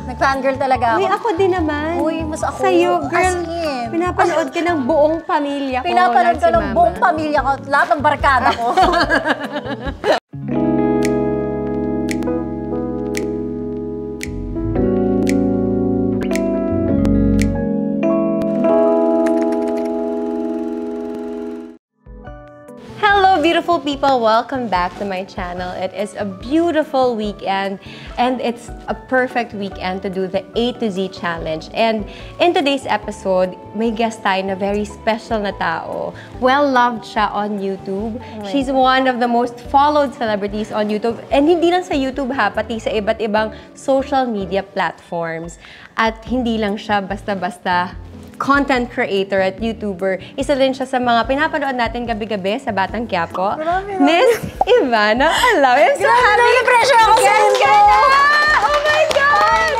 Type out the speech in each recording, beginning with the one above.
Nag-fangirl talaga ako. Uy, ako din naman. Uy, mas ako. Sa'yo, girl. As in. Pinapanood ka ng buong pamilya ko. Pinapanood ka si ng Mama. buong pamilya ko. Lahat ng barkada ko. Beautiful people, welcome back to my channel. It is a beautiful weekend and it's a perfect weekend to do the A to Z challenge. And in today's episode, may guest tayo na very special na tao. Well-loved siya on YouTube. She's one of the most followed celebrities on YouTube. And hindi lang sa YouTube ha, pati sa iba't ibang social media platforms. At hindi lang siya basta-basta content creator at YouTuber. Isa din siya sa mga pinapanood natin gabi-gabi sa Batang Quiapo. Miss Ivana Alao. I'm so happy. Pressure ako sa inyo. Oh my God!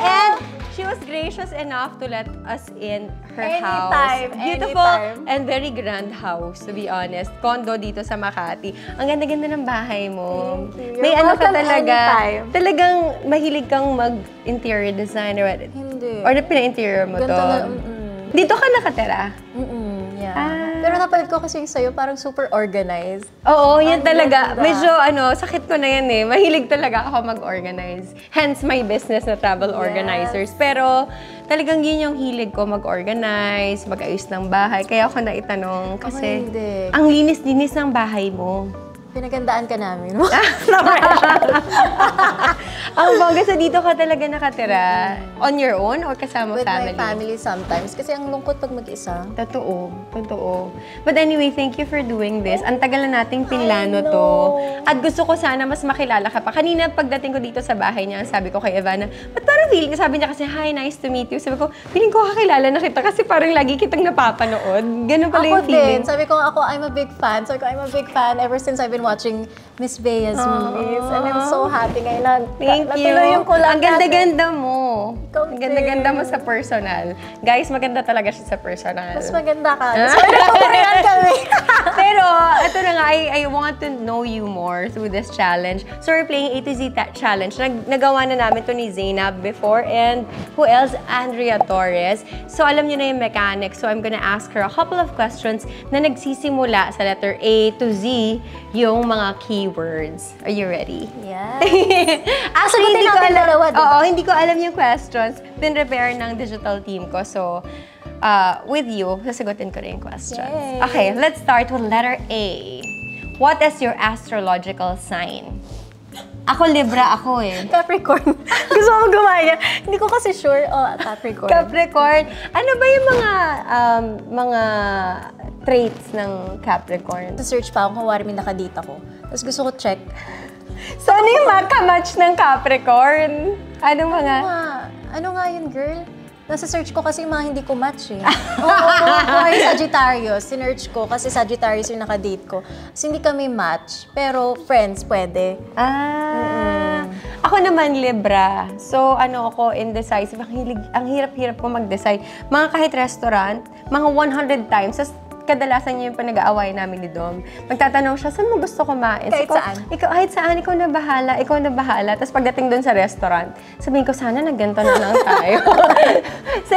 And she was gracious enough to let us in her house. Beautiful and very grand house, to be honest. Condo dito sa Makati. Ang ganda-ganda ng bahay mo. May ano ka talaga. Talagang mahilig kang mag-interior designer. Hindi. Or pina-interior mo to? Dito ka nakatira? Yeah. Pero napalit ko kasi yung sa'yo, parang super organized. Oo, yan talaga. Medyo sakit ko na yan eh. Mahilig talaga ako mag-organize. Hence my business na travel organizers. Pero talagang yun yung hilig ko, mag-organize, mag-ayos ng bahay. Kaya ako naitanong kasi ang linis-linis ng bahay mo. Pinagandaan ka namin. Ang bongga, so dito ka talaga nakatira? On your own or kasama family? With my family sometimes. Kasi ang lungkot pag mag-isa. Totoo. Totoo. But anyway, thank you for doing this. Ang tagal na nating pinlano to. At gusto ko sana mas makilala ka pa. Kanina pagdating ko dito sa bahay niya, sabi ko kay Ivana, ba't parang feeling, sabi niya kasi, hi, nice to meet you. Sabi ko, feeling ko kakilala na kita kasi parang lagi kitang napapanood. Ganun pala yung feeling. Ako din. Sabi ko, I'm a big fan. Sabi ko, I'm a big fan ever since I've been watching Miss Bea's movies. And I'm so happy ngayon na natuloy yung kulang. Ang ganda-ganda mo. Ang ganda-ganda mo sa personal. Guys, maganda talaga siya sa personal. Mas maganda ka. So, nagpapurihan kami. Pero, ito na nga, I want to know you more through this challenge. So, we're playing A to Z challenge. Nagawa na namin to ni Zainab before. And who else? Andrea Torres. So, alam niyo na yung mechanics. So, I'm gonna ask her a couple of questions na nagsisimula sa letter A to Z, yung mga keywords. Are you ready? Yeah. Actually, hindi ko alam. Oo, hindi ko alam yung questions. Pin-prepare ng digital team ko. So, with you, sasagutin ko rin yung questions. Yay. Okay, let's start with letter A. What is your astrological sign? Ako, Libra ako eh. Capricorn. Gusto ko gumaya. Hindi ko kasi sure. Capricorn. Capricorn. Ano ba yung mga traits ng Capricorn? Search pa ako kung wari may nakadita ko. Tapos gusto ko check. So, ano yung makamatch ng Capricorn? Ano mga? Ano nga yun, girl? Nasa search ko kasi yung mga hindi ko match eh. Oo, Sagittarius. Sinearch ko kasi Sagittarius yung nakadate ko. Kasi hindi kami match, pero friends pwede. Ako naman Libra. So, ako, indecisive. Ang hirap-hirap ko mag-decide. Mga kahit restaurant, mga 100 times. Kadalasan niya yung pinag-aaway namin ni Dom. Magtatanong siya, saan mo gusto kumain? Kahit saan? Kahit saan, ikaw na bahala. Tapos pagdating doon sa restaurant, sabihin ko, sana nagganto na lang tayo. So,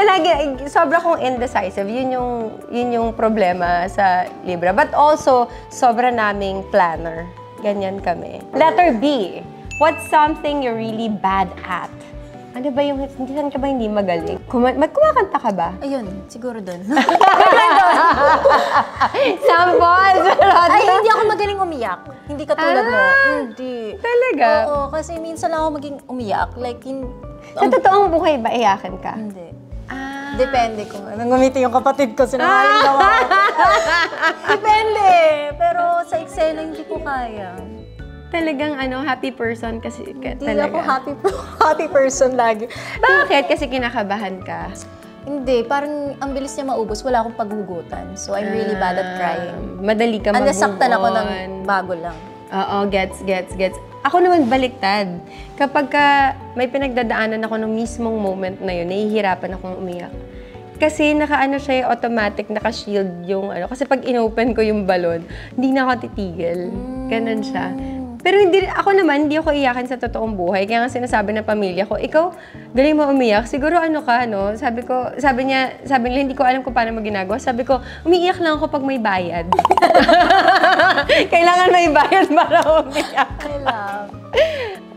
sobra kong indecisive. Yun yung problema sa Libra. But also, sobra naming planner. Ganyan kami. Letter B. What's something you're really bad at? Ano ba yung, saan ka ba hindi magaling? Kumakanta ka ba? Ayun, siguro doon. Sample! Ay, hindi ako magaling umiyak. Hindi katulad mo. Hindi. Talaga? Oo, kasi minsan lang ako maging umiyak. Like, sa totoong buhay ba, iyakan ka? Hindi. Depende kung anong ngumiti yung kapatid ko. Sinungaling daw ako. Depende. Pero sa eksena, hindi ko kaya. Talagang happy person kasi Hindi talaga. ako happy person lagi. Bakit? Kasi kinakabahan ka? Hindi, parang ang bilis niya maubos. Wala akong paghugutan. So, I'm really bad at crying. Madali ka mag-move on. Nasaktan ako ng bago lang. Oo, gets. Ako naman baliktad. Kapag may pinagdadaanan ako ng mismong moment na yun, nahihirapan akong umiyak. Kasi siya automatic, naka-shield yung Kasi pag inopen ko yung balon, hindi na ako titigil. Ganun siya. Pero ako naman, hindi ako iyakan sa totoong buhay. Kaya nga sinasabi ng pamilya ko, ikaw, galing mo umiyak. Siguro ano ka, no? Sabi nila, hindi ko alam kung paano mo ginagawa. Sabi ko, umiiyak lang ako pag may bayad. Kailangan may bayad para umiyak. I love.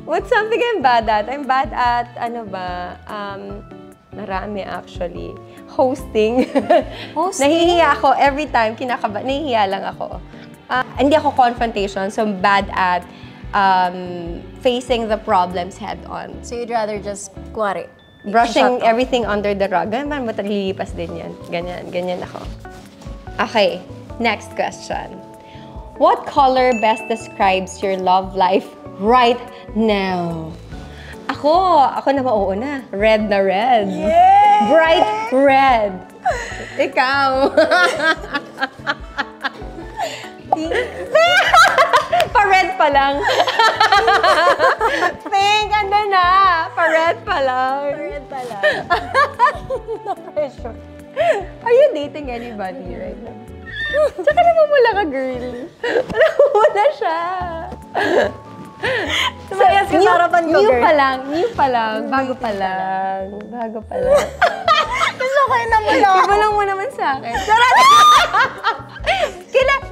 What's something I'm bad at? I'm bad at, marami actually. Hosting. Hosting? Nahihiya ako every time, nahihiya lang ako. Hindi ako confrontation, so I'm bad at facing the problems head on. So you'd rather just, kuwari, Brushing everything under the rug. Ganyan ba? Lilipas din yan. Ganyan ako. Okay, next question. What color best describes your love life right now? Ako na mauuna. Red na red. Yay! Bright red. Ikaw. Pa-red pa lang. Pink, ando na. Pa-red pa lang. Red pala. Na-pressure. Are you dating anybody right now? Tsaka namumula ka, girl. Namumula siya. Sumayas ka sa harapan ko, girl. New pa lang. Bago pa lang. Gusto ko yung namula ako. Ibalang mo naman sa akin.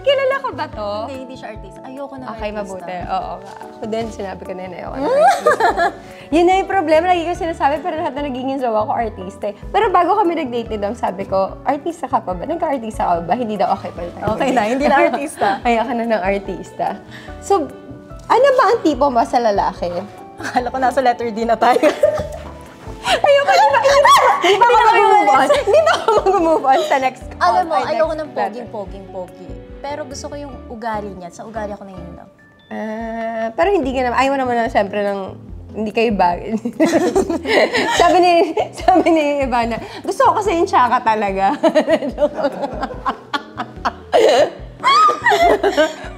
Kilala ko ba to? Hindi siya artist. Ayoko na Okay, artista. mabuti. Oo nga. Ako din, sinabi ko na yun, ayoko na artista. Yun na yung problema. Lagi ko sinasabi, pero lahat na nagiging jowa ko artista. Pero bago kami nag-date ni Dom, sabi ko, artista ka pa ba? Nagka-artista ka ba? Hindi daw okay pa tayo. Okay na, hindi na artista. Ayoko na ng artista. So, ano ba ang tipo mo sa lalaki? Akala ko nasa letter D na tayo. Ayoko na ba? Hindi ba ako mag-move on? Hindi ba ako mag-move on sa next call? Alam mo, Ay, next ayoko ng letter. pogi. Pero gusto ko yung ugali niya. Sa ugali ako naiinlove. Pero hindi ka naman, ayaw naman na siyempre ng hindi kayo bagay. sabi ni Ivana, gusto ko kasi yung tsaka talaga.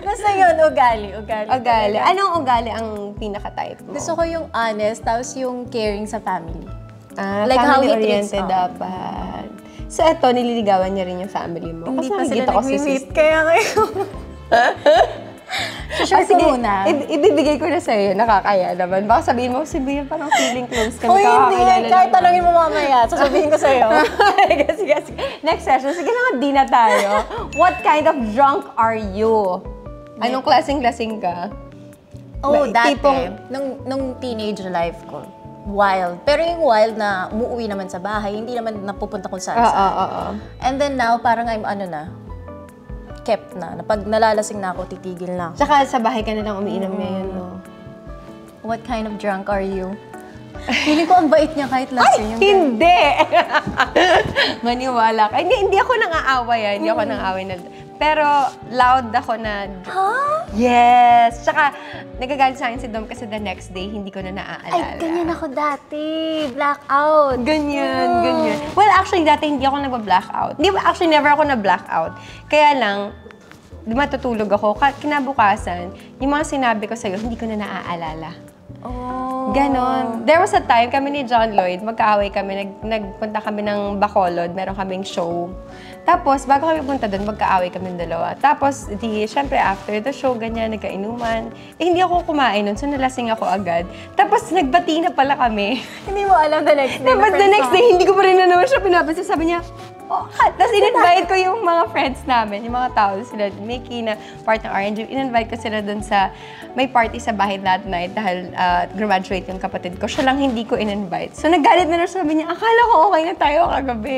Basta yun, ugali. Ugali. Anong ugali ang pinaka-type mo? Gusto ko yung honest, tapos yung caring sa family. Like how he family-oriented treats, dapat. So, eto, nililigawan niya rin yung family mo. Hindi Kasi pa sila nakikita ko si nag-meet, sis. kaya ngayon. Share ko muna. Ibibigay ko na sa'yo. Nakakaya naman. Baka sabihin mo, si Bea, parang feeling close kami. Uy, hindi. Kakakilala Kahit naman. tanongin mo mamaya, sasabihin ko sa'yo. Sige. Next session. Sige na nga, di na tayo. What kind of drunk are you? Anong klaseng-lasing ka? Oh, dati, Tipong- nung teenage life ko, wild. Pero yung wild na umuwi naman sa bahay, hindi naman napupunta kung saan. Oo. And then now, parang I'm kept na. Pag nalalasing na ako, titigil na ako. Tsaka sa bahay ka na lang umiinom ngayon, no? What kind of drunk are you? Hindi ko ang bait niya kahit lasing. Yung Hindi! Maniwala ka. Hindi ako nang-aaway, Hindi ako nang-aaway na... Pero loud ako na... Ha? Yes! Tsaka, nagagalit sa akin si Dom kasi the next day, hindi ko na naaalala. Ay, ganyan ako dati. Blackout. Ganyan. Well, actually, dati hindi ako nagba-blackout. Actually, never ako na-blackout. Kaya lang, di matutulog ako. Kinabukasan, yung mga sinabi ko sa'yo, hindi ko na naaalala. Oh. Ganon. There was a time, kami ni John Lloyd, magkaaway kami, nagpunta kami ng Bacolod, meron kaming show. Tapos, bago kami punta doon, magkaaway kami dalawa. Tapos, syempre, after the show, ganyan, nagkainuman. Hindi ako kumain nun, so nalasing ako agad. Tapos, nagbati na pala kami. Hindi mo alam the next day. Tapos, the next day, hindi ko pa rin na naman siya pinapansin. Sabi niya, tapos in-invite ko yung mga friends namin, yung mga tao, sila Mickey na part ng R&G. In-invite ko sila dun sa, may party sa bahay that night dahil graduate yung kapatid ko. Siya lang hindi ko in-invite. So nagalit na sabi niya, akala ko okay na tayo kagabi.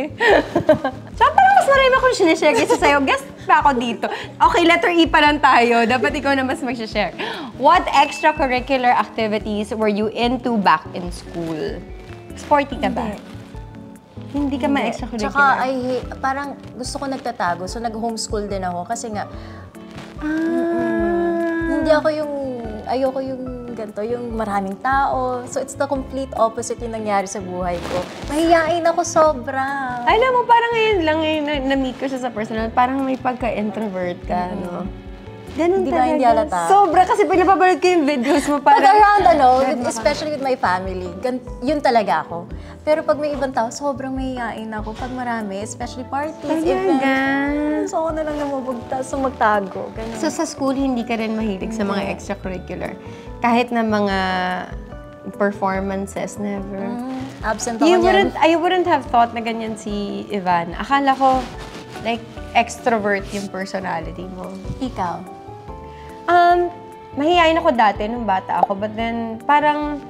So parang mas marami akong sinishare kaysa sa'yo. Guest pa ako dito. Okay, letter E pa lang tayo. Dapat ikaw na mas mag-share. What extracurricular activities were you into back in school? Sporty ka ba? Hindi ka ma-extracurricular. Tsaka, parang gusto ko nagtatago. So, nag-homeschool din ako. Kasi nga, hindi ako ayoko yung ganito, yung maraming tao. So, it's the complete opposite yung nangyari sa buhay ko. Mahihain ako sobra. Alam mo, parang ngayon lang na-meet ko siya sa personal, parang may pagka-introvert ka, no? Ganun Hindi ba hindi talaga. halata? Sobra kasi pag napapanood ko yung videos mo, Pag parang... around, especially with my family, yun talaga ako. Pero pag may ibang tao, sobrang mahihain ako. Pag marami, especially parties, events. So, ako na lang namabugtas, so magtago. Ganun. So, sa school, hindi ka rin mahilig sa mga extracurricular? Kahit na mga performances, never? Absent ako niyan. I wouldn't have thought na ganyan si Ivan. Akala ko, like, extrovert yung personality mo. Ikaw? Mahihayin ako dati nung bata ako, but then parang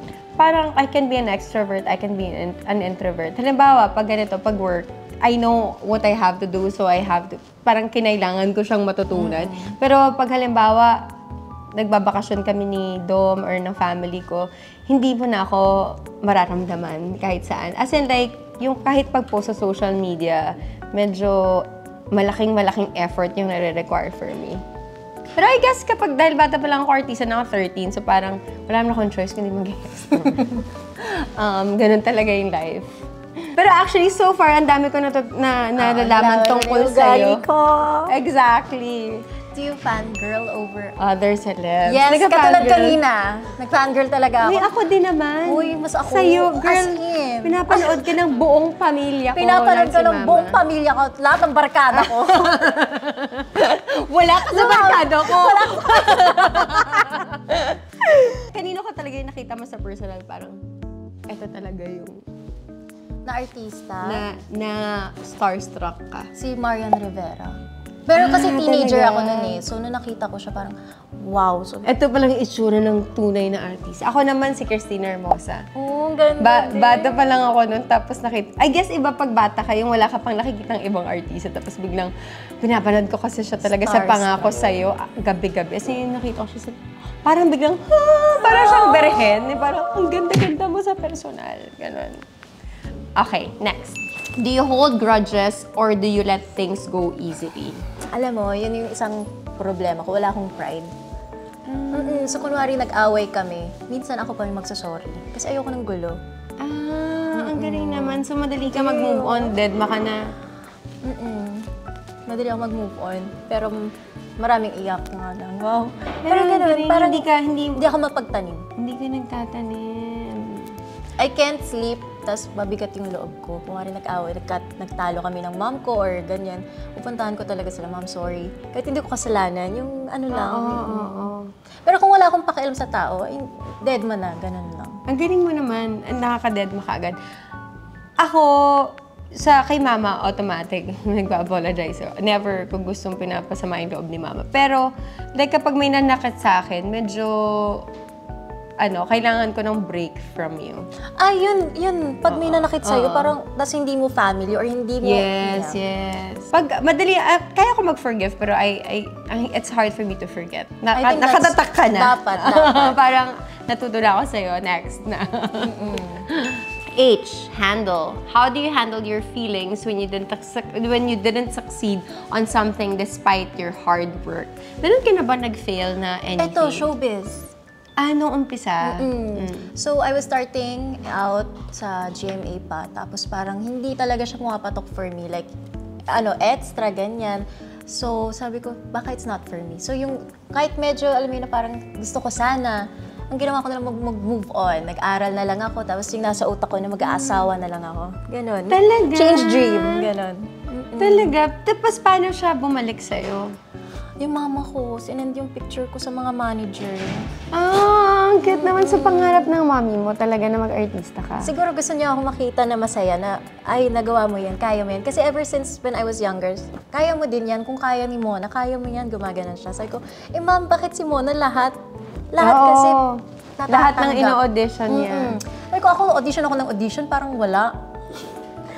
I can be an extrovert, I can be an introvert. Halimbawa, pag ganito, pag work, I know what I have to do, so I have to, parang kinailangan ko siyang matutunan. Pero pag halimbawa, nagbabakasyon kami ni Dom or ng family ko, hindi mo na ako mararamdaman kahit saan. As in like, yung kahit pag-post sa social media, medyo malaking effort yung nare-require for me. Pero I guess kapag dahil bata pa lang ako artista na ako 13, so parang wala naman akong choice kundi mag-extrovert. Ganun talaga yung life. Pero actually, so far, ang dami ko nalalaman tungkol sa'yo. Exactly. Do you fangirl over other celebs? Yes, katulad kanina. Nag-fangirl talaga ako. Uy, ako din naman. Uy, mas ako. Sa'yo, girl, as in. pinapanood ka ng buong pamilya ko. Pinapanood ko si ng buong pamilya ko, lahat ng barkada ko. Wala ka sa barkada ko. Wala ka. Kanino ka talaga yung nakita mo sa personal? Parang, eto talaga yung... Na artista? Na starstruck ka. Si Marian Rivera. Pero kasi teenager talaga. ako nun eh. So, nung nakita ko siya, parang, wow. So, ito palang itsura ng tunay na artist. Ako naman si Christina Hermosa. oh, ganda din. Bata pa lang ako nun, tapos I guess iba pag bata ka, yung wala ka pang nakikitang ibang artista, tapos biglang pinapanood ko kasi siya talaga sa Pangako Sa'yo, gabi-gabi. Kasi nakita ko siya parang biglang, parang siyang berhen. Parang, ang ganda-ganda mo sa personal. Ganon. Okay, next. Do you hold grudges or do you let things go easily? Alam mo, yun yung isang problema ko. Wala akong pride. So, kunwari nag-away kami, minsan ako pa yung magsasorry. Kasi ayoko ng gulo. Ang galing naman. So, madali ka mag-move on, dead maka na. Madali ako mag-move on. Pero maraming iyak nga lang. Wow. Pero ganun, parang hindi ako mapagtanim. Hindi ka nagtatanim. I can't sleep, tas mabigat yung loob ko. Kung nga rin nag-away, nagtalo kami ng mom ko or ganyan, pupuntahan ko talaga sila, mom, sorry. Kahit hindi ko kasalanan, yung ano lang. Pero kung wala akong pakialam sa tao, dead man na, ganun lang. Ang galing mo naman, nakaka-dead mo kaagad. Ako, kay mama, automatic, nagpa-apologize. Never ko gustong pinapasama yung loob ni mama. Pero, like kapag may nanakit sa akin, medyo... kailangan ko ng break from you. Yun. Pag may nanakit sa'yo, parang, tas hindi mo family or hindi mo... Yes. Pag madali, kaya ko mag-forgive, pero it's hard for me to forget. Nakatatak ka na. Dapat. Parang natuto na ako sa'yo. Next na. H, handle. How do you handle your feelings when you didn't succeed on something despite your hard work? Meron ka na ba nag-fail na anything? Ito, showbiz. Nung umpisa? So, I was starting out sa GMA pa. Tapos parang hindi talaga siya pumapatok for me. Like, extra, ganyan. So, sabi ko, baka it's not for me. So, yung kahit medyo, alam mo yun, na parang gusto ko sana, ang ginawa ko na lang mag-move on. Nag-aral na lang ako. Tapos yung nasa utak ko na mag-aasawa na lang ako. Ganon. Talaga? Change dream. Ganon. Talaga? Tapos paano siya bumalik sa'yo? Yung mama ko, sinend yung picture ko sa mga manager. Ang cute naman sa pangarap ng mami mo talaga na mag-artista ka. Siguro gusto niya ako makita na masaya na, ay, nagawa mo yan, kaya mo yan. Kasi ever since when I was younger, kaya mo din yan. Kung kaya ni Mona, kaya mo yan, gumaganan siya. Sabi ko, ma'am, bakit si Mona lahat? Lahat kasi lahat ng ino-audition niya. Sabi ko, audition ako ng audition, parang wala.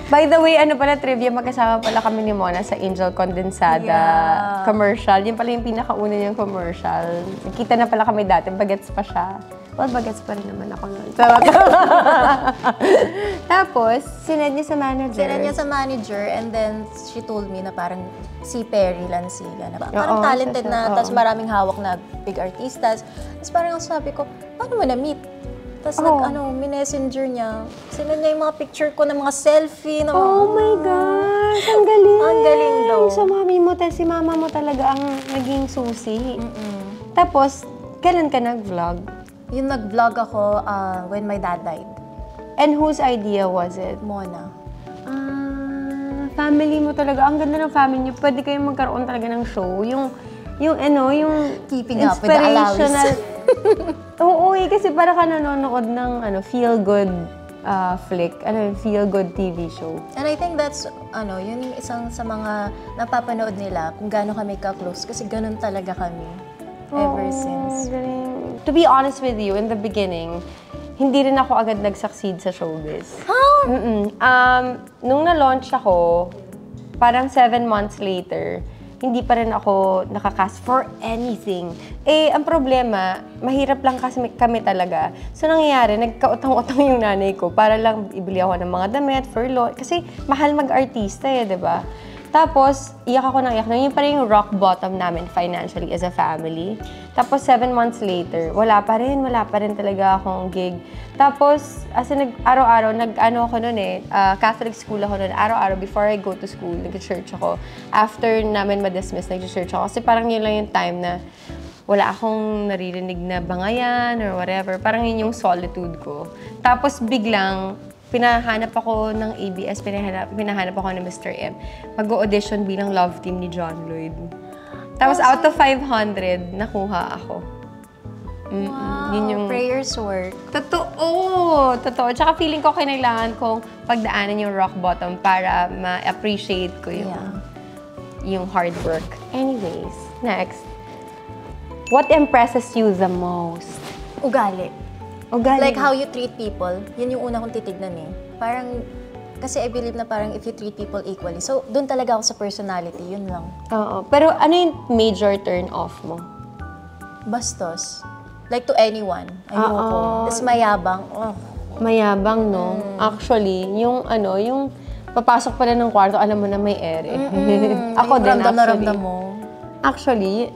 By the way, trivia, magkasama pala kami ni Mona sa Angel Condensada commercial. Yun pala yung pinakauna niyang commercial. Nakita na pala kami dati, bagets pa siya. Well, bagets pa rin naman ako ngayon. Tapos, sinend niya sa manager. Sinend niya sa manager and then she told me na parang si Perry Lanciga na parang talented na, tapos maraming hawak na big artistas. Tapos parang sabi ko, paano mo na-meet? Tapos minesssenger niya. Sinend niya yung mga picture ko ng mga selfie. Oh my gosh! Ang galing. Ang galing daw. So, si mama mo talaga ang naging susi. Tapos, kailan ka nag-vlog? Yung nag-vlog ako when my dad died. And whose idea was it? Mona. Family mo talaga. Ang ganda ng family niyo. Pwede kayong magkaroon talaga ng show. Yung Keeping up with the inspirational. Oo, kasi para ka nanonood ng feel-good flick, feel-good TV show. And I think that's, yun yung isang sa mga napapanood nila kung gaano kami ka-close. Kasi ganun talaga kami ever since. Galing. To be honest with you, in the beginning, hindi rin ako agad nag-succeed sa showbiz. Huh? Nung na-launch ako, parang 7 months later, hindi pa rin ako nakakast for anything. Ang problema, mahirap lang kasi kami talaga. So, nangyayari, nagkautang-utang yung nanay ko para lang ibili ako ng mga damit, furlough. Kasi mahal mag-artista di ba? Tapos, iyak ako ng iyak. Yun pa rin yung rock bottom namin financially as a family. Tapos, 7 months later, wala pa rin talaga akong gig. Tapos, araw-araw, ako nun Catholic school ako nun. Araw-araw, before I go to school, nag-church ako. After namin ma-dismiss, nag-church ako. Kasi parang yun lang yung time na wala akong naririnig na bangayan or whatever. Parang yun yung solitude ko. Tapos, biglang, pinahanap ako ng ABS, pinahanap ako ng Mr. M. Mag-audition bilang love team ni John Lloyd. Tapos out of 500, nakuha ako. Wow, yun yung prayers work. Totoo! Tsaka feeling ko kailangan kong pagdaanan yung rock bottom para ma-appreciate ko yung hard work. Anyways, next. What impresses you the most? Ugali. Ugali. Like how you treat people, yun yung una kong titignan Parang, kasi I believe na parang if you treat people equally. So, dun talaga ako sa personality, yun lang. Oo. Pero ano yung major turn off mo? Bastos. Like to anyone. Ayoko. Tapos mayabang. Oh. Mayabang, no? Actually, yung papasok pala ng kwarto, alam mo na may ere. Ako din, ramdam na actually. ramdam mo. Actually,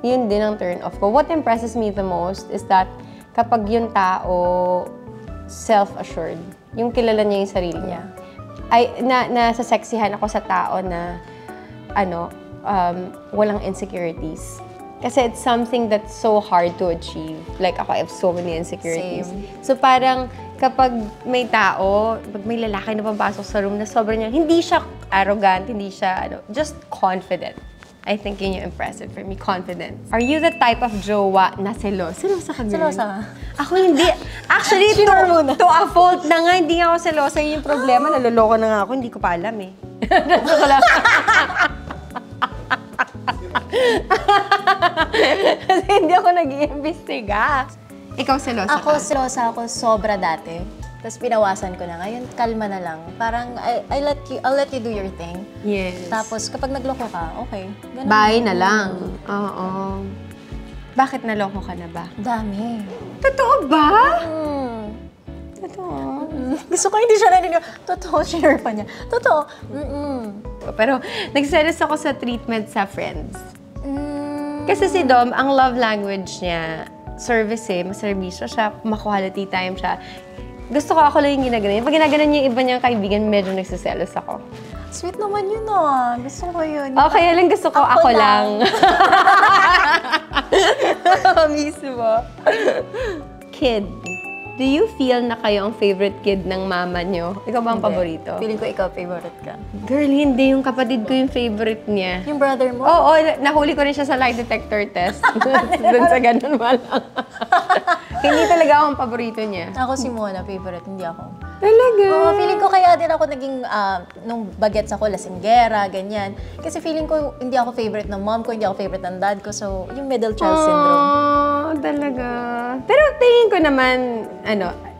yun din ang turn off ko. What impresses me the most is that kapag yung tao self-assured, yung kilala niya yung sarili niya. Nasaseksihan ako sa tao na walang insecurities. Kasi it's something that's so hard to achieve. Like ako, I have so many insecurities. Same. So parang kapag may tao, pag may lalaki na papasok sa room na sobrang niya, hindi siya arrogant, hindi siya just confident. I think yun yung impressive for me, confidence. Are you the type of jowa na selosa? Selosa ka, girl? Selosa ka? Ako hindi. Actually, to a fault na nga, hindi nga ako selosa. Yun yung problema, naloloko na nga ako, hindi ko pa alam Kasi hindi ako nag-iimbestiga. Ikaw selosa ka? Ako selosa ako sobra dati. Tapos pinawasan ko na. Ngayon, kalma na lang. Parang, I'll let you do your thing. Yes. Tapos, kapag nagloko ka, okay. Ganun. Bye na lang. Oo. Bakit naloko ka na ba? Dami. Totoo ba? Totoo. Gusto ko hindi siya narinig. Totoo, share pa niya. Totoo. Pero, nagselos ako sa treatment sa friends. Kasi si Dom, ang love language niya, service maserbisyo siya, ma-quality time siya. Gusto ko ako lang yung ginaganon. Pag ginaganon niya yung iba niyang kaibigan, medyo nagsiselos ako. Sweet naman yun Gusto ko yun. Kaya lang gusto ko ako lang. Mismo. Kid. Do you feel na kayo ang favorite kid ng mama niyo? Ikaw ba ang paborito? Feeling ko ikaw favorite ka. Girl, hindi. Yung kapatid ko yung favorite niya. Yung brother mo? Oo, nahuli ko rin siya sa lie detector test. Doon sa ganun lang. Hindi talaga ako ang paborito niya. Ako si Mona, favorite, hindi ako. Talaga? Oo, feeling ko kaya din ako naging, nung bagets ako, lasinggera, ganyan. Kasi feeling ko hindi ako favorite ng mom ko, hindi ako favorite ng dad ko. So, yung middle child syndrome. Talaga. Pero tingin ko naman,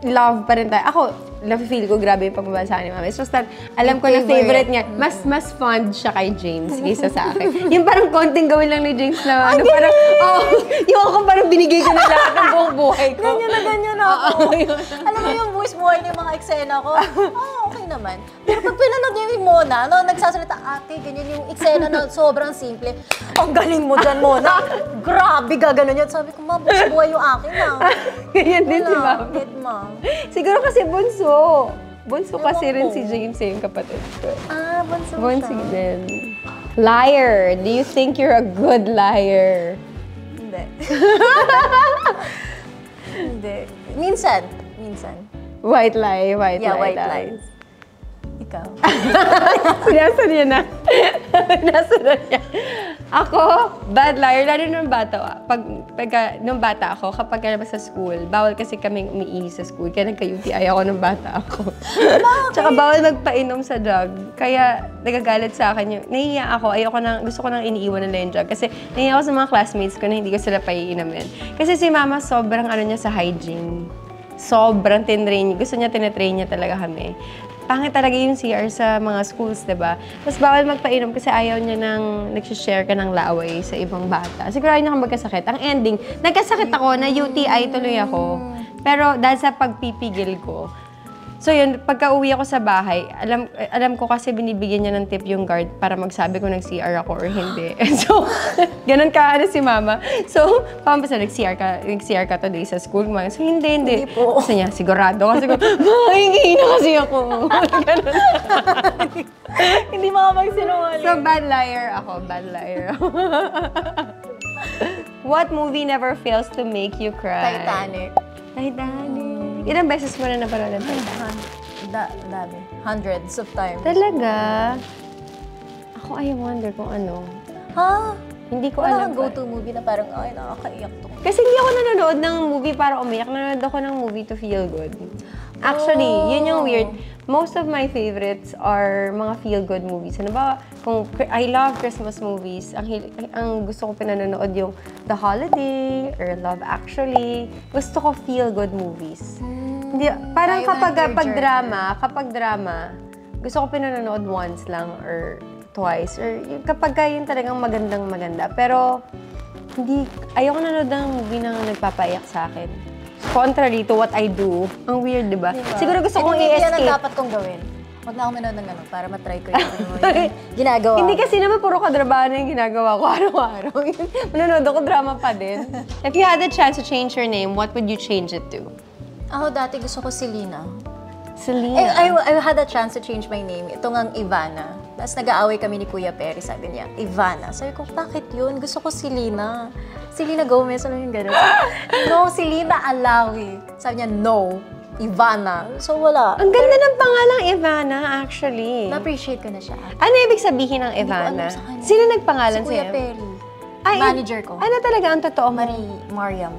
love pa rin tayo. Ako, na-feel ko grabe yung pagmamahal ni mama. It's just that, alam ko na favorite niya. Mas fond siya kay James kaysa sa akin. Yung parang konting gawin lang ni James na parang, yung ako parang binigay ko na lahat ng buong buhay ko. Ganyan na ako. Alam mo yung buhay niya, yung mga eksena ko, okay naman. Pero pag pinanood niya yung Mona, nagsasalita, ate, ganyan yung eksena na sobrang simple. Ang galing mo dyan, Mona. Grabe, gaganon yan. Sabi ko, ma, buhay yung akin Ganyan din si mama. Get, ma. Siguro kasi bunso. Bunso kasi rin si James yung kapatid ko. Ah, bunso Bunso siya. din. Liar. Do you think you're a good liar? Hindi. Hindi. Minsan. White lie, white Yeah, lie. white lang. lies. Ikaw. Nasa niya na. Nasa na niya. Ako, bad liar. Lalo nung bata, nung bata ako, kapag kalabas sa school, bawal kasi kaming umiihi sa school. Kaya nagka-UTI ako nung bata ako. Tsaka bawal magpainom sa drug. Kaya nagagalit sa akin yung, nahihiya ako, gusto ko nang iniiwan nila yung drug. Kasi nahihiya ako sa mga classmates ko na hindi ko sila paiinumin. Kasi si mama sobrang ano niya sa hygiene. Sobrang tinrain niya. Gusto niya, tinetrain niya talaga kami. Pangit talaga yung CR sa mga schools, diba? Tapos bawal magpainom kasi ayaw niya nang nagsishare ka ng laway sa ibang bata. Siguro ayaw niya kang magkasakit. Ang ending, nagkasakit ako, na UTI tuloy ako. Pero dahil sa pagpipigil ko. So yun, pagka uwi ako sa bahay, alam ko kasi binibigyan niya ng tip yung guard para magsabi kung nag-CR ako or hindi. So, ganun ka si mama. So, pamapasa, nag-CR ka today sa school. So, hindi. Hindi po. Kasi niya, sigurado. Kasi ko, mahingi na kasi ako. Ganun. Hindi makapagsinungaling. So, bad liar ako. What movie never fails to make you cry? Titanic. Ilang beses mo na napanood ng Titanic? Dami. Hundreds of times. Talaga? Ako, I wonder kung ano. Ha? Hindi ko Wala alam. kang go-to movie na parang, ay, nakakaiyak to. Kasi hindi ako nanonood ng movie para umiyak. Nanonood ako ng movie to feel good. Actually, yun yung weird. Most of my favorites are mga feel-good movies. Ano ba? Kung I love Christmas movies, ang gusto ko pinanonood yung The Holiday or Love Actually. Gusto ko feel-good movies. Hindi, parang kapag drama, gusto ko pinanonood once lang or twice. Or kapag yun talagang maganda. Pero, ayoko nanonood ng movie na nagpapaiyak sa akin. Contrary to what I do. Ang weird, di ba? Diba? Siguro gusto kong Yan i-escape. ang dapat kong gawin. Huwag na ako manood ng ganun para matry ko yung ginagawa. Hindi kasi naman puro kadrabahan na yung ginagawa ko araw-araw. Manonood ako drama pa din. If you had the chance to change your name, what would you change it to? Ako dati gusto ko si Lina. Selena. I had a chance to change my name. Ito ngang Ivana. Tapos nag-aaway kami ni Kuya Perry. Sabi niya, Ivana. Sabi ko, bakit yun? Gusto ko si Lina. Si Lina Gomez. Ano yung gano'n? No, si Lina Alawi. Sabi niya, no. Ivana. So, wala. Ang ganda ng pangalang Ivana, actually. Na-appreciate ko na siya. Ano ibig sabihin ng Ivana? alam sa kanya. Sino nagpangalan Si Kuya sa'yo? Perry. Ay, Manager ko. Ano talaga ang totoo mo? Mariam.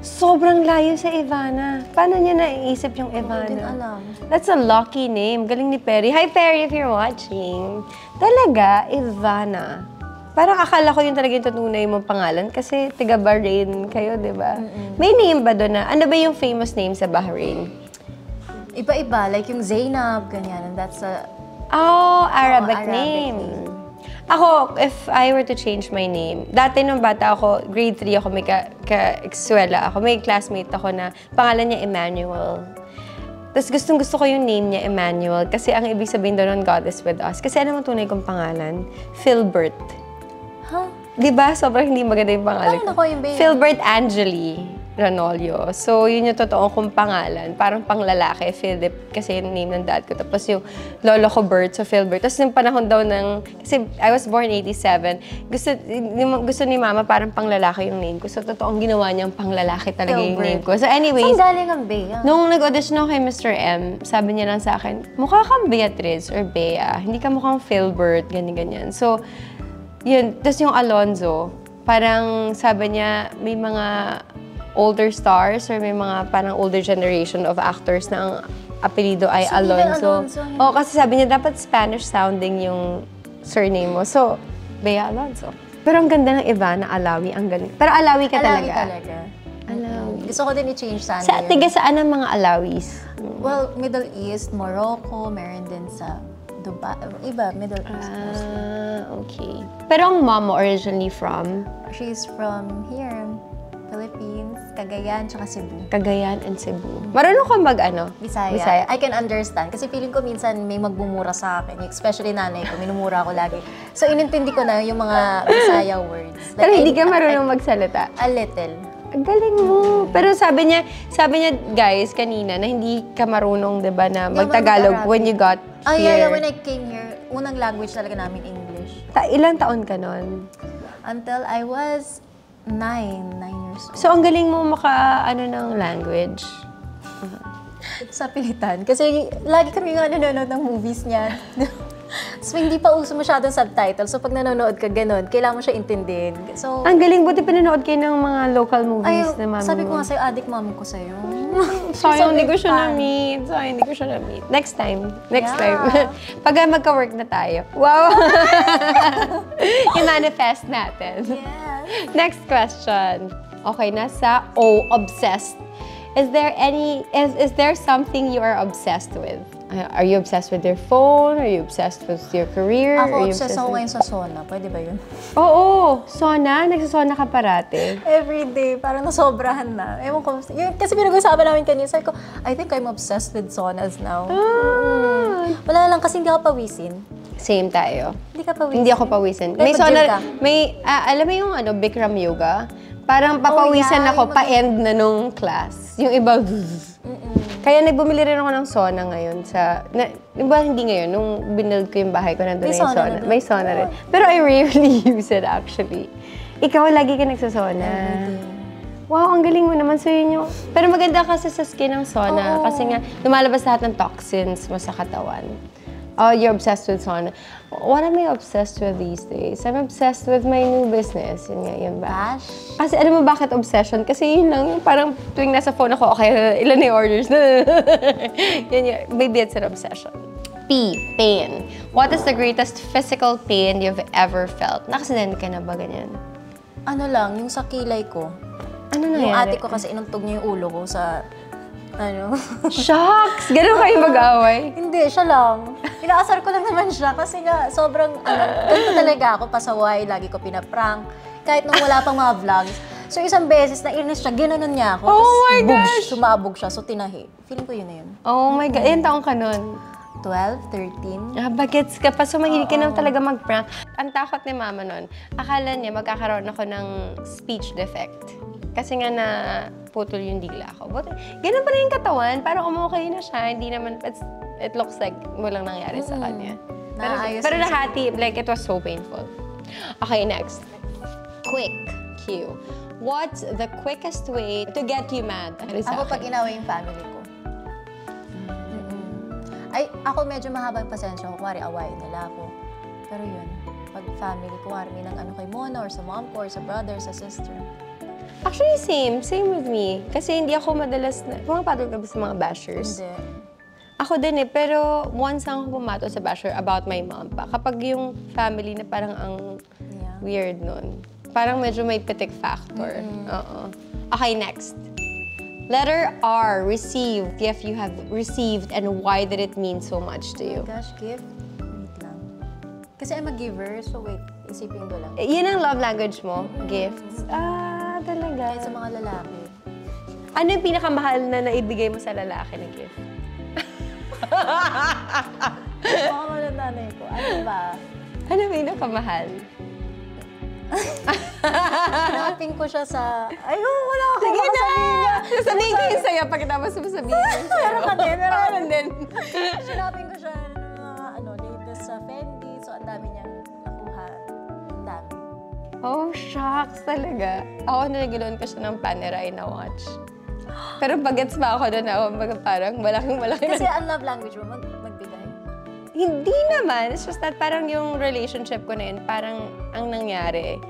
Sobrang layo sa Ivana. Paano niya naisip yung Ivana? Hindi din alam. That's a lucky name. Galing ni Perry. Hi, Perry, if you're watching. Talaga, Ivana. Parang akala ko yun talaga yung tunay mong pangalan kasi taga Bahrain kayo, di ba? May name ba doon na? Ano ba yung famous name sa Bahrain? Iba-iba. Like yung Zainab, ganyan. And that's a... Oh, Arabic Arabic name. name. Ako, if I were to change my name, dati nung bata ako, grade 3 ako, may ka-eskwela ako, may classmate ako na pangalan niya Emmanuel. Tapos gustong-gusto ko yung name niya, Emmanuel, kasi ang ibig sabihin doon, God is with us. Kasi ano mo tunay kong pangalan? Philbert. Huh? Di ba? Sobrang hindi maganda yung pangalan Paano ko yung baby? Philbert Angeli Ranolio. So, yun yung totoong kong pangalan. Parang panglalaki, Philip, kasi yung name ng dad ko. Tapos yung lolo ko, Bert, so Philbert. Tapos yung panahon daw ng, kasi I was born 87, gusto ni mama parang panglalaki yung name ko. So, totoong ginawa niyang panglalaki talaga yung Philbert. name ko. So, anyways, Saan galing ang Bea? nung nag-audition ako kay Mr. M, sabi niya lang sa akin, mukha kang Beatrice or Bea. Hindi ka mukhang Philbert, ganyan-ganyan. So, yun. Tapos yung Alonzo, parang sabi niya, may mga older stars or may mga parang older generation of actors na ang apelido ay So, Alonzo. Alonzo, yun. Oo, kasi sabi niya, dapat Spanish sounding yung surname mo. So, Bea Alonzo. Pero ang ganda ng Ivana Alawi, ang galing. Pero Alawi ka Alawi talaga. talaga. Alawi. Gusto ko din i-change sana Sa yun. tiga saan ang mga Alawis? Well, Middle East, Morocco, meron din sa Dubai. Iba, Middle East. Okay. Pero ang mom mo originally from She's from here, Philippines, Cagayan, tsaka Cebu. Cagayan and Cebu. Marunong ka mag-ano? Bisaya. I can understand. Kasi feeling ko minsan may magbumura sa akin. Especially nanay ko, minumura ako lagi. So, inintindi ko na yung mga Bisaya words. Pero hindi ka marunong magsalita. A little. Ang galing mo. Pero sabi niya, guys, kanina, na hindi ka marunong, di ba, na mag-Tagalog when you got here. When I came here, unang language talaga namin English. Ilang taon ka nun? Until I was 9 years old. So, ang galing mo ng language? Sa pilitan. Kasi lagi kami nga nanonood ng movies niya. So, hindi pa uso masyadong subtitle. So, pag nanonood ka ganun, kailangan mo siya intindihin. So, ang galing, buti pinanood kayo ng mga local movies na mami mo. Sabi ko nga sa'yo, adik mami ko sa'yo. Sayang, hindi ko siya na-meet. Next time. Pag magka-work na tayo. Wow! I-manifest natin. Yes. Next question. Okay, nasa O, obsessed. Is there something you are obsessed with? Are you obsessed with your phone? Are you obsessed with your career? Ako, obsessed ako ngayon sa sauna. Pwede ba yun? Oo, sauna. Nagsasona ka parate. Every day. Parang nasobrahan na. Ewan ko. Kasi pinag-usapan namin kanina. Sabi ko, I think I'm obsessed with saunas now. Wala lang kasi hindi ako pawisin. Same tayo. Hindi ka pawisin? Hindi ako pawisin. May sauna, alam mo yung Bikram yoga? Parang papawisan ako pa-end na nung class. Yung iba, kaya nagbumili rin ako ng sauna ngayon hindi ngayon, nung binuild ko yung bahay ko, nandun na yung sauna. May sauna rin. Pero I rarely use it actually. Ikaw, lagi ka nagsasona. Wow, ang galing mo naman. So yun yung... Pero maganda kasi sa skin ng sauna. Kasi nga, lumalabas lahat ng toxins mo sa katawan. Oh, you're obsessed with sauna. What am I obsessed with these days? I'm obsessed with my new business. Yun nga, yun ba? Bash? Kasi alam mo bakit obsession? Kasi yun lang, yung parang tuwing nasa phone ako, okay, ilan na yung orders? Yun, maybe it's an obsession. P, pain. What is the greatest physical pain you've ever felt? Nakasidente ka na ba ganyan? Ano lang, yung sa kilay ko. Ano na Yung yan? ate ko kasi inuntog niya yung ulo ko sa... Shocks! Ganun kayo mag-away? Hindi, siya lang. Inaasar ko lang naman siya kasi nga sobrang, ganito talaga ako, pasaway, lagi ko pinaprank. Kahit nung wala pang mga vlogs. So isang beses na inis siya, ginanon niya ako. Oh my gosh! Sumabog siya, so tinahi. Feeling ko yun na yun. Oh my God, ilan taong ka nun? 12, 13. Bagets ka pa. So, mahilig ka na talaga mag-prank. Ang takot ni mama nun, akala niya magkakaroon ako ng speech defect. Kasi nga na putol yung dila ko. But, ganun pa na yung katawan. Parang umukay na siya. Hindi naman, it looks like walang nangyari sa kanya. Pero nahati, like, it was so painful. Okay, next. Quick Q. What's the quickest way to get you mad? Ako pag inaway yung family ko. Ako medyo mahabang pasensya ko. Kuwari, awayin nila ako. Pero yun, pag family, kuwari may nang ano kay Mona or sa mom ko or sa brother, sa sister. Actually, same. Same with me. Kasi hindi ako madalas na... Pumapatol ka ba sa mga bashers? Hindi. Ako din eh. Pero once lang ako pumatol sa basher about my mom pa. Kapag yung family na parang ang weird nun. Parang medyo may pitik factor. Oo. Okay, next. Letter R. Received. Gift you have received and why did it mean so much to you? Oh my gosh, gift? Wait lang. Kasi I'm a giver, so wait. Isipin ko lang. Yun ang love language mo? Gifts? Talaga. Kahit sa mga lalaki. Ano yung pinakamahal na naibigay mo sa lalaki na gift? Baka mga nanay ko. Ano ba? Ano yung pinakamahal? Hanapin ko siya sa... wala ako. Sige na! Sasabihin ko yung sa'yo pagkatapos mo sabihin. Meron ka din. Meron din. Hanapin ko siya ng mga latest sa Fendi. So, ang dami niyang nakuha. Ang dami. Oh, shocks talaga. Ako nalagiloon ko siya ng Panerai na watch. Pero bagets pa ako doon ako, parang malaking-malaki. Kasi ang love language mo, magbigay. Hindi naman. It's just that parang yung relationship ko na yun, parang ang nangyari,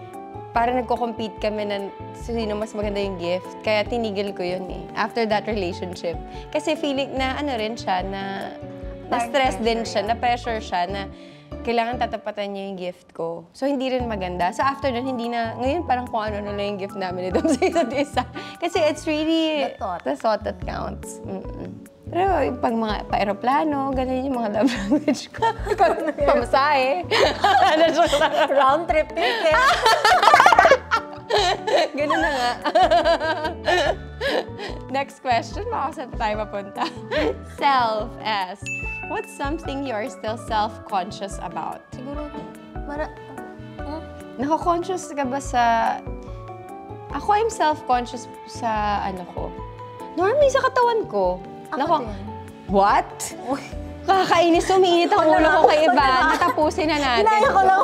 parang nagko-compete kami na sino mas maganda yung gift. Kaya tinigil ko yun eh, after that relationship. Kasi feeling na ano rin siya, na stress din siya, na pressure siya, na kailangan tatapatan niya yung gift ko. So, hindi rin maganda. So, after nun, hindi na, ngayon parang kung ano na lang yung gift namin ito sa isa't isa. Kasi it's really the thought that counts. Pero yung pag mga pa-aeroplano, ganun yung mga love language ko. Pamasahe. Round trip ticket. Ganun na nga. Next question, baka saan tayo mapunta? Self as, what's something you are still self-conscious about? Siguro, Nako-conscious ka ba sa Ako, I'm self-conscious sa ano ko. Normally, sa katawan ko. Ako din. What? Kakainis, umiinit ang ulo ko kay Ivan. Natapusin na natin. Hinaya ko lang.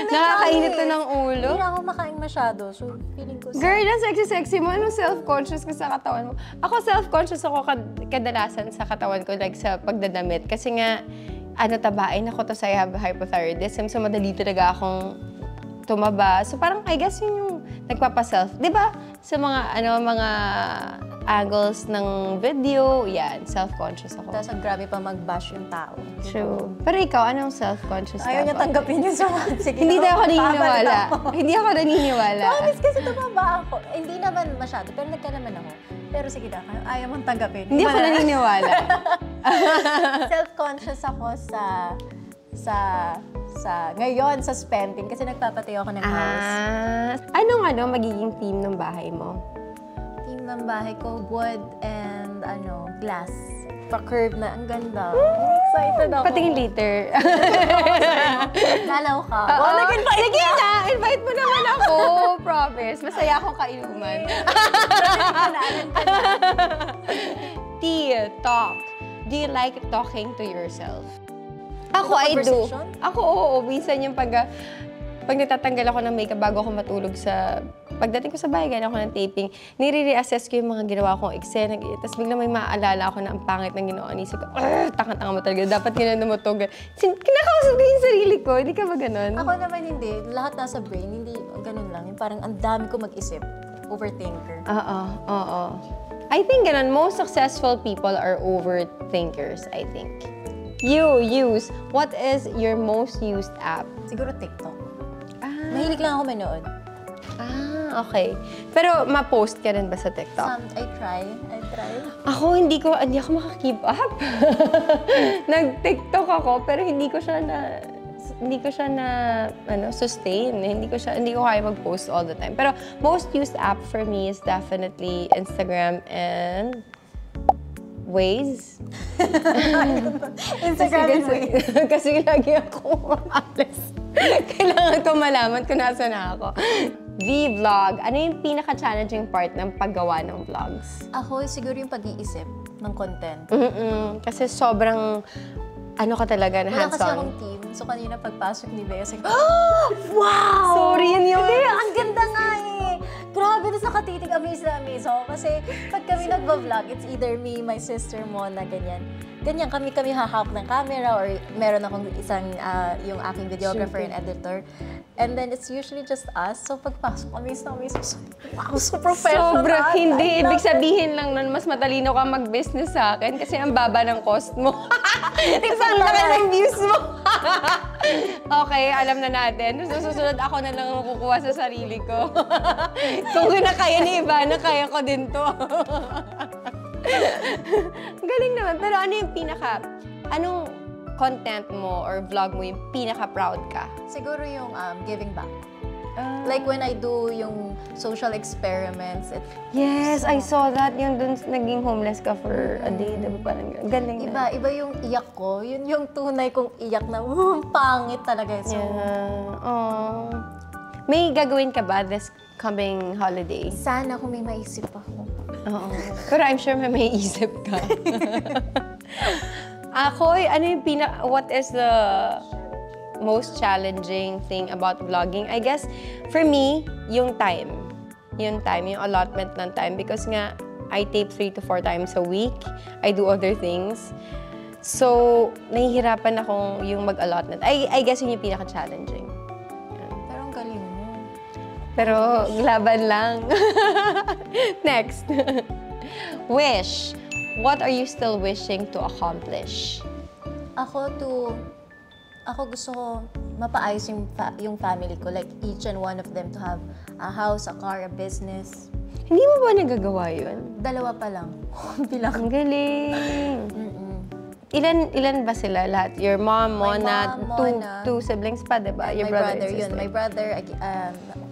Nakakainit na ng ulo. Hindi na ako makain masyado. So, feeling ko Girl, ang sexy-sexy mo. Anong self-conscious ka sa katawan mo? Ako, self-conscious ako kadalasan sa katawan ko, like sa pagdadamit. Kasi nga, tabain ako to sa hypothyroidism. So, madali talaga akong tumaba. So, parang, I guess, yun yung nagpapaself. Di ba? Sa mga, mga angles ng video, yan, self-conscious ako. Tapos, grabe pa mag-bash yung tao. True. Pero ikaw, anong self-conscious ka? Ayaw niya tanggapin yun sa sige. Hindi ako naniniwala. Hindi ako naniniwala. Promise kasi tumaba ako. Hindi naman masyado, pero nagka naman ako. Pero sige na, ayaw mong tanggapin. Hindi ako naniniwala. Self-conscious ako ngayon sa spending kasi nagpapatayo ako ng house. Anong magiging theme ng bahay mo? Theme ng bahay ko, wood and glass. Pa-curve na, ang ganda. Excited ako. Patingin later. Lalaw ka. Sige na, invite mo naman ako. Promise. Masaya akong kainuman. Tia, talk. Do you like talking to yourself? Ako, I do. Ako, oo. Minsan yung pag natatanggal ako ng makeup bago ako matulog pagdating ko sa bahay, gano'n ako ng taping, nire-reassess ko yung mga ginawa kong eksena. Tapos biglang may maaalala ako na ang pangit ng ginawa. Nisip ko, tanga-tanga mo talaga. Dapat ginano mo to. Kinakausap ko yung sarili ko. Hindi ka ba gano'n? Ako naman hindi. Lahat nasa brain. Hindi ganun lang. Yung parang ang dami ko mag-isip. Overthinker. Oo. I think ganun, most successful people are overthinkers, I think. What is your most used app? Siguro TikTok. Mahilig lang ako manood. Okay. Pero ma-post ka rin ba sa TikTok? I try. Ako, hindi ako maka-keep up. Nag-TikTok ako, pero hindi ko siya na sustain. Hindi ko kaya mag-post all the time. Pero most used app for me is definitely Instagram and Waze. Instagram and Waze. Kasi lagi ako maalis. Kailangan ko malaman kung nasa na ako. V-vlog. Ano yung pinaka-challenging part ng paggawa ng vlogs? Ako, siguro yung pag-iisip ng content. Kasi sobrang, ka talaga na Wala kasi hands-on. akong team. So, kanina pagpasok ni Bea, sabi ko, wow! Sorry, yun. Hindi, ang ganda nga eh. Grabe na sa katitig, amaze na amaze ako. Kasi pag kami nagva-vlog, it's either me, my sister, Mona, ganyan. Ganyan, kami hahawak ng camera or meron akong isang, yung aking videographer and editor. And then it's usually just us. So pagpasok kami sa amaze, wow, so professional. Sobra, hindi. Ibig sabihin lang nun, mas matalino ka mag-business sa akin kasi ang baba ng cost mo. Tapos ang laki ng views mo. Okay, alam na natin. Susunod ako na lang ang kukuha sa sarili ko. Kung kinakaya ni Ivana, kaya ko din to. Galing naman. Pero ano yung anong content mo or vlog mo yung pinaka-proud ka? Siguro yung giving back. Like when I do yung social experiments. Yes, I saw that. Yung dun naging homeless ka for a day. Diba parang galing na. Iba yung iyak ko. Yun yung tunay kong iyak na pangit talaga. So, May gagawin ka ba this coming holiday? sana kung may maisip ako. Oo. Pero I'm sure may isip ka. Ako, what is the most challenging thing about vlogging? I guess, for me, yung time. Yung allotment ng time. Because nga, I tape 3 to 4 times a week. I do other things. So, nahihirapan akong yung mag-allotment. I guess yun yung pinaka-challenging. Pero ang galing mo. Pero, laban lang. Next. Wish. What are you still wishing to accomplish? Ako gusto ko mapaayos yung family ko. Like, each and one of them to have a house, a car, a business. Hindi mo ba nagagawa yun? 2 pa lang. Bilang. Ang galing. Ilan ba sila lahat? Your mom, Mona, two siblings pa, diba? Your brother and sister. My brother,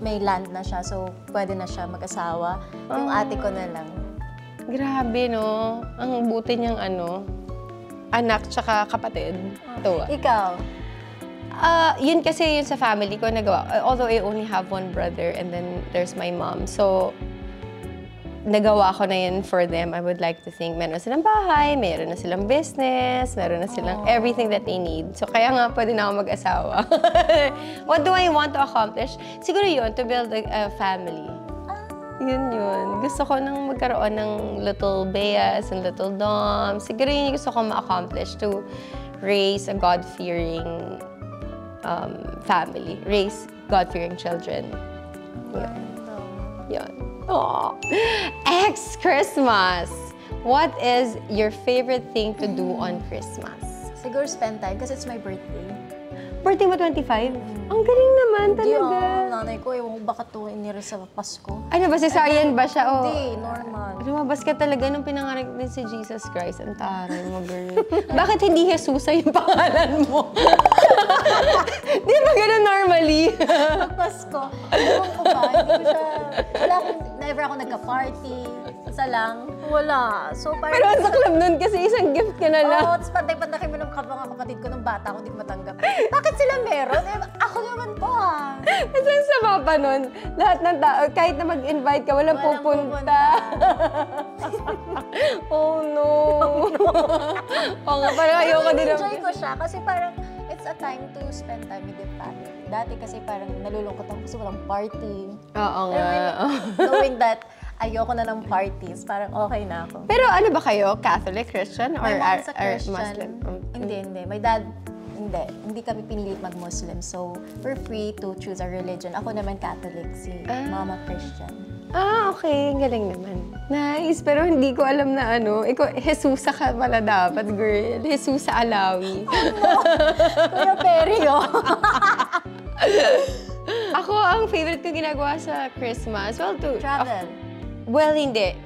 may land na siya, so pwede na siya mag-asawa. Yung ate ko na lang. Grabe, no? Ang buti niyang anak tsaka kapatid. Tuwa. Ikaw? Yun kasi yun sa family ko nagawa. Although I only have one brother and then there's my mom. So, nagawa ko na yun for them. I would like to think meron na silang bahay, meron na silang business, meron na silang everything that they need. So, kaya nga pwede na ako mag-asawa. What do I want to accomplish? Siguro yun, to build a family. Yun. Gusto ko nang magkaroon ng little Beas and little Dom. Siguro yun yung gusto ko ma-accomplish, to raise a God-fearing family. Raise God-fearing children. Yun. Aww. Christmas. What is your favorite thing to do on Christmas? Siguro spend time kasi it's my birthday. Birthday mo 25? Ang galing naman talaga. Nanay ko, ewan ko baka to inira sa Pasko. Ano ba, cesarean ba siya? Hindi, normal. Lumabas ka talaga nung pinanganak din si Jesus Christ. Ang taray mo, girl. Bakit hindi Jesusa yung pangalan mo? Di ba ganun normally? Pasko. Ewan ko ba, hindi ko siya... Never ako nagka-party. Isa lang. Wala. So, parang... Pero sa club nun kasi isang gift ka na lang. Oo, tapos pantay-pantay mo ng mga kapatid ko nung bata ako, hindi ko matanggap. Bakit sila meron? Ako naman po Kasi sa mapa nun, lahat ng tao, kahit na mag-invite ka, walang pupunta. Oh no. Oo nga, parang ayoko din. Enjoy ko siya kasi parang it's a time to spend time with your family. Dati kasi parang nalulungkot ako kasi walang party. Oo nga. Knowing that ayoko na ng parties, parang okay na ako. Pero ano ba kayo? Catholic, Christian, or Christian. Muslim? Hindi. My dad, hindi kami pinilit mag-Muslim. So, we're free to choose our religion. Ako naman Catholic, si Mama Christian. Okay. Galing naman. Nice. Pero hindi ko alam na ano. Ikaw, Jesusa ka pala dapat, girl. Jesusa Alawi. Kuya Perio. Ako, ang favorite ko ginagawa sa Christmas, Travel. Well, hindi.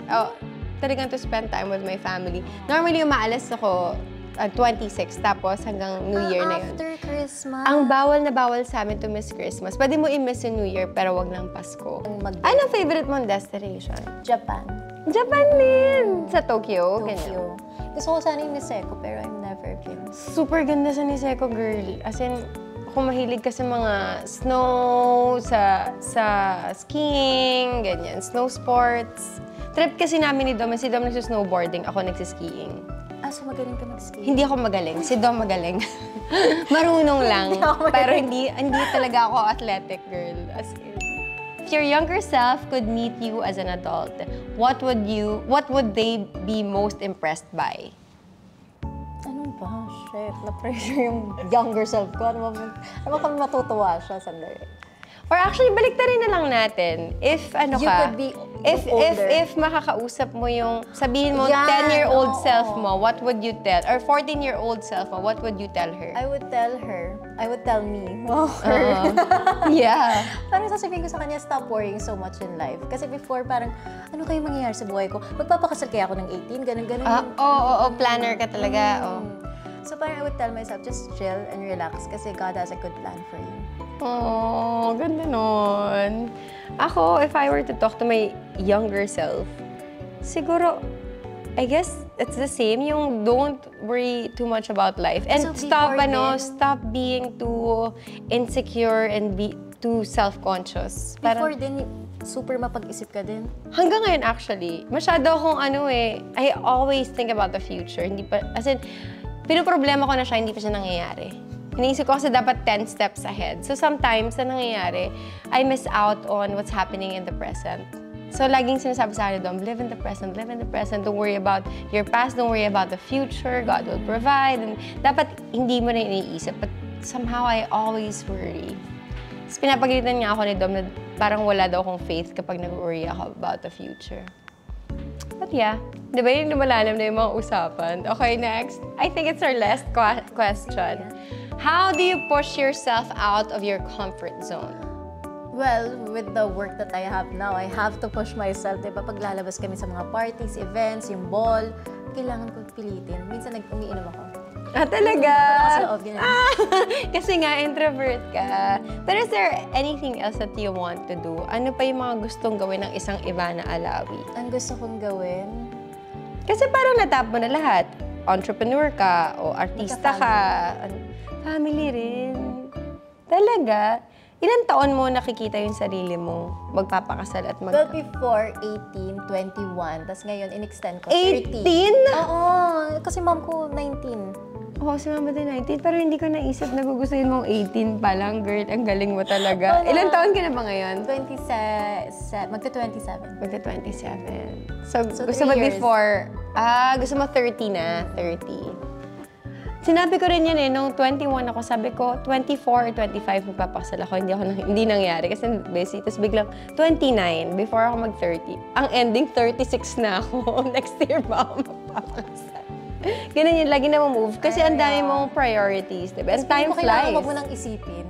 Talagang to spend time with my family. Normally, umaalis ako 26, tapos hanggang New Year na yun. After Christmas. Ang bawal na bawal sa amin to miss Christmas. Pwede mo i-miss yung New Year, pero wag ng Pasko. Anong favorite mong destination? Japan. Japan din! Sa Tokyo? Tokyo. Gusto ko sana yung Niseko, pero I've never been. Super ganda sa Niseko, girl. As in, ako mahilig ka sa mga snow, sa skiing, ganyan, snow sports. Trip kasi namin ni Dom, si Dom nagsa-snowboarding, ako nagsa-skiing. So magaling ka mag-ski? Hindi ako magaling. Si Dom magaling. Marunong lang. Pero hindi talaga ako athletic, girl. As in. If your younger self could meet you as an adult, what would they be most impressed by? Ano ba? Shit, na-pressure yung younger self ko. Ano kami matutuwa siya sandali? Or actually, baliktarin na lang natin. If ano You ka, could be if older. makakausap mo yung, sabihin mo, Yan, 10-year-old oo. self mo, what would you tell? Or 14-year-old self mo, what would you tell her? I would tell me. Wow, her. Yeah. Parang sasabihin ko sa kanya, stop worrying so much in life. Kasi before, parang, ano kayo mangyayari sa buhay ko? Magpapakasal kaya ako ng 18, ganun. Oo, planner ka talaga. So parang I would tell myself, just chill and relax kasi God has a good plan for you. Oh, ganda nun. Ako, if I were to talk to my younger self, siguro, I guess it's the same. Yung don't worry too much about life. And So stop being too insecure and be too self-conscious. Before din, super mapag-isip ka din. Hanggang ngayon, actually, masyado akong I always think about the future. Hindi pa, as in, pinoproblema ko na siya, hindi pa siya nangyayari. Iniisip ko kasi dapat 10 steps ahead. So sometimes, na nangyayari, I miss out on what's happening in the present. So laging sinasabi sa akin, Dom, live in the present, don't worry about your past, don't worry about the future, God will provide. And dapat hindi mo na iniisip, but somehow I always worry. Tapos pinapagalitan niya ako ni Dom na parang wala daw akong faith kapag nag-worry ako about the future. But yeah, di ba yung lumalalim na yung mga usapan? Okay, next. I think it's our last question. How do you push yourself out of your comfort zone? Well, with the work that I have now, I have to push myself. Diba, pag lalabas kami sa mga parties, events, yung ball, kailangan ko pilitin. Minsan umiinom ako. Talaga? Sa loob, ganyan. Kasi nga, introvert ka. But is there anything else that you want to do? Ano pa yung mga gustong gawin ng isang Ivana Alawi? Ang gusto kong gawin? Kasi parang natap mo na lahat. Entrepreneur ka, o artista ka. Family rin. Talaga? Ilang taon mo nakikita yung sarili mo magpapakasal at Well, before 18, 21. Tapos ngayon, in-extend ko 30. 18? Oo. Kasi mom ko 19. Oo, si Mama din 19. Pero hindi ko naisip na gugustuhin mong 18 pa lang, girl. Ang galing mo talaga. Ilang taon ka na ba ngayon? 27. Magka-27. Magka-27. So gusto 3 mo years. before, gusto mo 30 na, 30. Sinabi ko rin yun nung 21 ako, sabi ko, 24 or 25 magpapakasal ako. Hindi nangyari kasi busy. Tapos biglang 29 before ako mag-30. Ang ending, 36 na ako. Next year ba ako magpapakasal? Ganun yun, lagi na move. Kasi ang dami mong priorities, diba? And time flies. Kailangan wag mo nang isipin.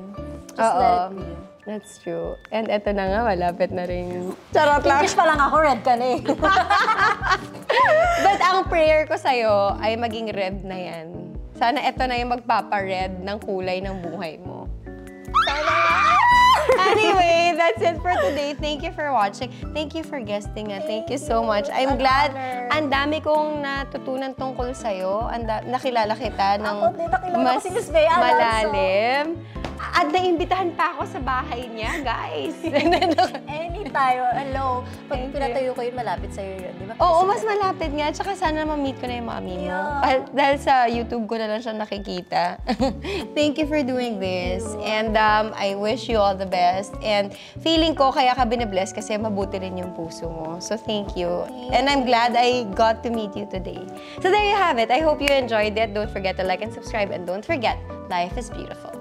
Just let it be. That's true. And eto na nga, malapit na rin. Charot lang. Pinkish pa lang ako, red ka na eh. But ang prayer ko sa'yo ay maging red na yan. Sana eto na yung magpapa-red ng kulay ng buhay mo. Anyway, that's it for today. Thank you for watching. Thank you for guesting. Thank you so much. I'm glad. Ang dami kong natutunan tungkol sa'yo. Nakilala kita ng Ako din, nakilala mas ko si Miss Bea Alonso. malalim. At naimbitahan pa ako sa bahay niya, guys. Anytime. Hello. Pag pinatayo ko yun, malapit sa'yo yun, di ba? Oo, mas malapit nga. Tsaka sana ma-meet ko na yung mami mo. Yeah. Dahil sa YouTube ko na lang siya nakikita. Thank you for doing this. And I wish you all the best. And feeling ko, kaya ka binibless kasi mabuti rin yung puso mo. So thank you. And I'm glad I got to meet you today. So there you have it. I hope you enjoyed it. Don't forget to like and subscribe. And don't forget, life is beautiful.